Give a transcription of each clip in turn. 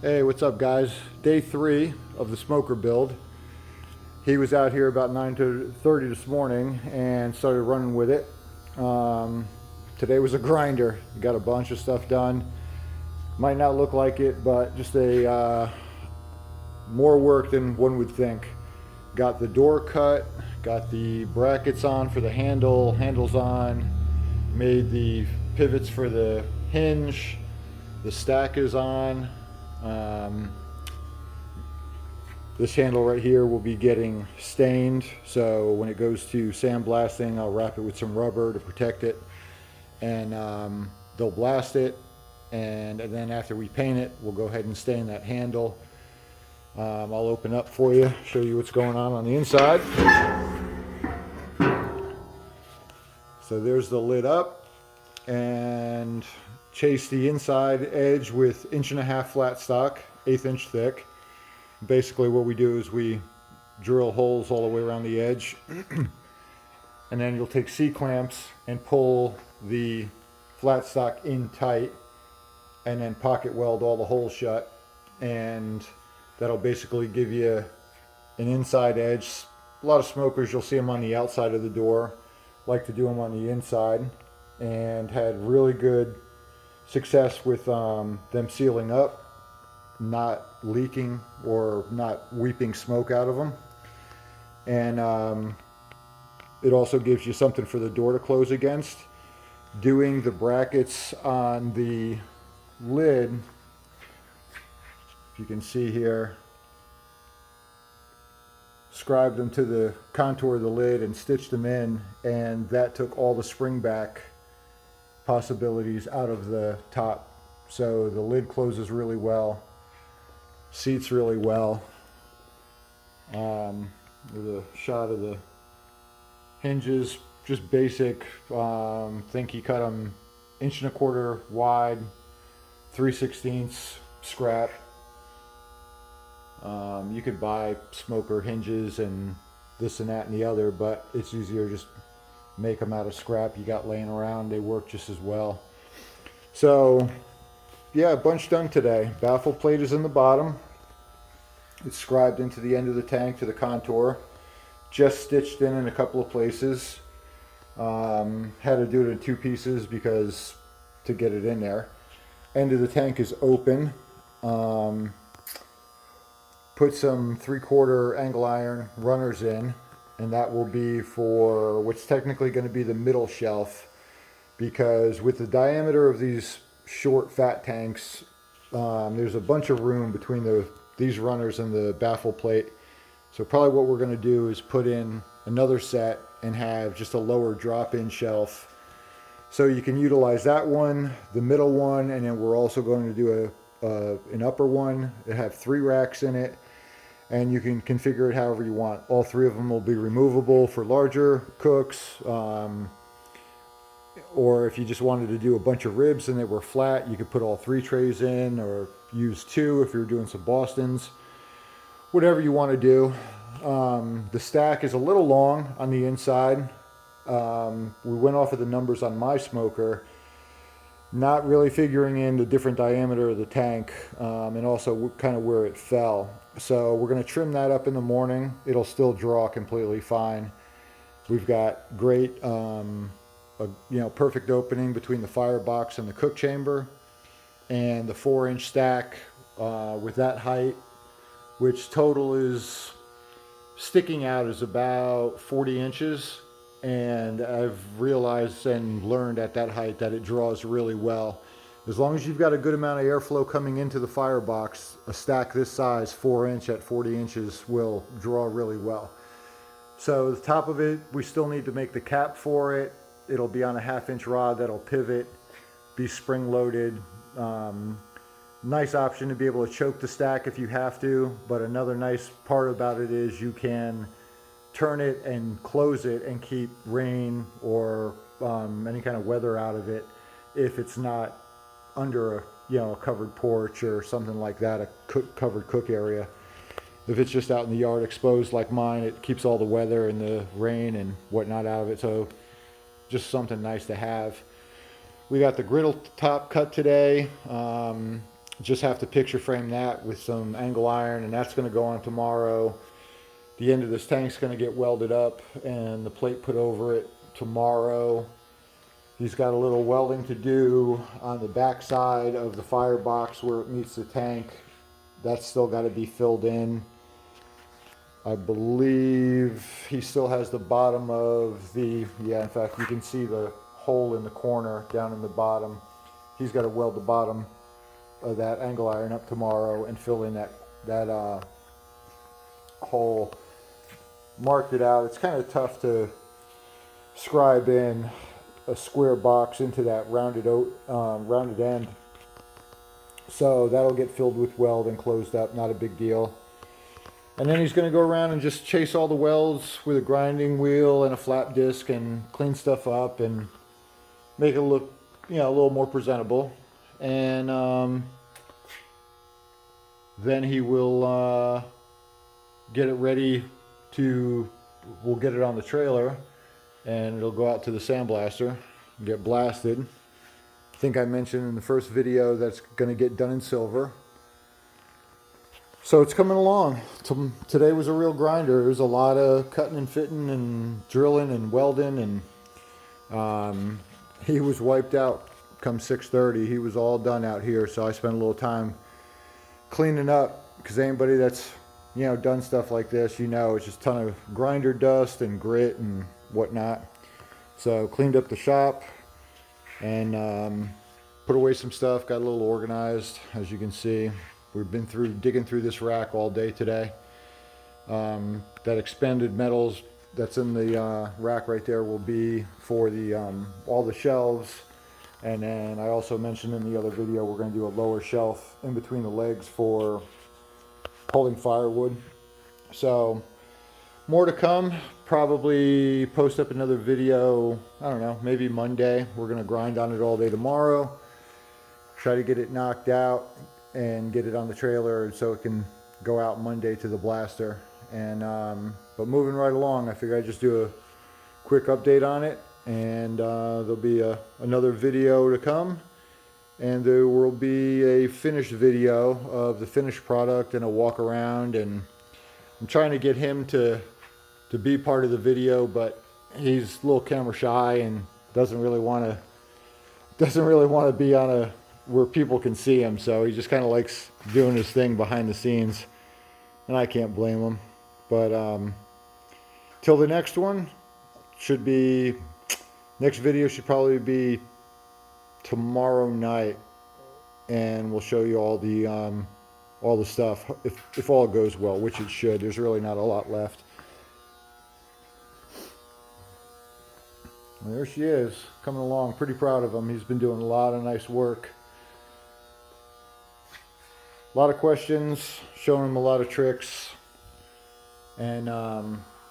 Hey, what's up, guys? Day 3 of the smoker build. He was out here about 9:30 this morning and started running with it. Today was a grinder. Got a bunch of stuff done. Might not look like it, but just a more work than one would think. Got the door cut, got the brackets on for the handles on, made the pivots for the hinge, the stack is on. Um, this handle right here will be getting stained, so when it goes to sandblasting, I'll wrap it with some rubber to protect it, and they'll blast it, and then after we paint it, we'll go ahead and stain that handle. I'll open up for you, show you what's going on the inside. So there's the lid up, and chase the inside edge with 1.5" flat stock, 1/8 inch thick. Basically what we do is we drill holes all the way around the edge and then you'll take C-clamps and pull the flat stock in tight and then pocket weld all the holes shut, and that'll basically give you an inside edge. A lot of smokers, you'll see them on the outside of the door, like to do them on the inside, and had really good success with them sealing up, not leaking or not weeping smoke out of them. And it also gives you something for the door to close against. Doing the brackets on the lid, if you can see here, scribed them to the contour of the lid and stitched them in, and that took all the spring back possibilities out of the top. So the lid closes really well, seats really well. With a shot of the hinges, just basic. Think he cut them 1.25" wide, 3/16 scrap. You could buy smoker hinges and this and that and the other, but it's easier just make them out of scrap you got laying around. They work just as well. So yeah, a bunch done today. Baffle plate is in the bottom. It's scribed into the end of the tank to the contour. Just stitched in a couple of places. Had to do it in 2 pieces because to get it in there. End of the tank is open. Put some 3/4 angle iron runners in, and that will be for what's technically going to be the middle shelf, because with the diameter of these short fat tanks, there's a bunch of room between these runners and the baffle plate. So probably what we're going to do is put in another set and have just a lower drop-in shelf, so you can utilize that one, the middle one, and then we're also going to do an upper one that have 3 racks in it, and you can configure it however you want. All 3 of them will be removable for larger cooks, or if you just wanted to do a bunch of ribs and they were flat, you could put all 3 trays in, or use 2 if you're doing some Bostons. Whatever you want to do. The stack is a little long on the inside. We went off of the numbers on my smoker, not really figuring in the different diameter of the tank, and also kind of where it fell. So we're going to trim that up in the morning. It'll still draw completely fine. We've got great, perfect opening between the firebox and the cook chamber, and the 4-inch stack with that height, which total is sticking out is about 40 inches. And I've realized and learned at that height that it draws really well. As long as you've got a good amount of airflow coming into the firebox, a stack this size, 4-inch at 40 inches, will draw really well. So the top of it, we still need to make the cap for it. It'll be on a 1/2-inch rod that'll pivot, be spring loaded. Nice option to be able to choke the stack if you have to, but another nice part about it is you can turn it and close it and keep rain or any kind of weather out of it if it's not under a covered porch or something like that, a covered cook area. If it's just out in the yard exposed like mine, it keeps all the weather and the rain and whatnot out of it. So just something nice to have. We got the griddle top cut today. Just have to picture frame that with some angle iron, and that's going to go on tomorrow. The end of this tank's going to get welded up and the plate put over it tomorrow. He's got a little welding to do on the back side of the firebox where it meets the tank. That's still got to be filled in. I believe he still has the bottom of the, yeah, in fact, you can see the hole in the corner down in the bottom. He's got to weld the bottom of that angle iron up tomorrow and fill in that hole. Marked it out. It's kind of tough to scribe in a square box into that rounded end. So that'll get filled with weld and closed up, not a big deal. And then he's going to go around and just chase all the welds with a grinding wheel and a flap disc and clean stuff up and make it look, you know, a little more presentable. And then he will get it ready to, we'll get it on the trailer and it'll go out to the sandblaster and get blasted. I think I mentioned in the first video that's going to get done in silver. So it's coming along. Today was a real grinder. It was a lot of cutting and fitting and drilling and welding, and he was wiped out come 6:30. He was all done out here, so I spent a little time cleaning up, because anybody that's, you know, done stuff like this, you know, it's just a ton of grinder dust and grit and whatnot. So cleaned up the shop and put away some stuff, got a little organized, as you can see. We've been digging through this rack all day today. That expanded metals that's in the rack right there will be for the all the shelves. And then I also mentioned in the other video we're going to do a lower shelf in between the legs for holding firewood. So more to come. Probably post up another video, I don't know, maybe Monday. We're going to grind on it all day tomorrow. Try to get it knocked out and get it on the trailer so it can go out Monday to the blaster. And but moving right along, I figure I'd just do a quick update on it, and there'll be another video to come, and there will be a finished video of the finished product and a walk around. And I'm trying to get him to be part of the video, but he's a little camera shy and doesn't really want to be on where people can see him, so he just kind of likes doing his thing behind the scenes, and I can't blame him. But till the next one, next video should probably be tomorrow night, and we'll show you all the stuff if all goes well, which it should. There's really not a lot left. Well, there she is, coming along. Pretty proud of him. He's been doing a lot of nice work. A lot of questions, showing him a lot of tricks, and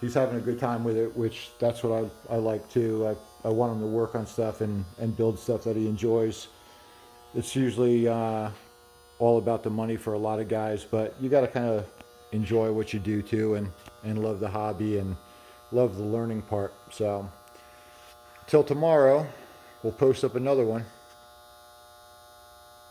he's having a good time with it, which that's what I like too. I want him to work on stuff and build stuff that he enjoys. It's usually all about the money for a lot of guys, but you got to kind of enjoy what you do too, and love the hobby and love the learning part. So till tomorrow, we'll post up another one.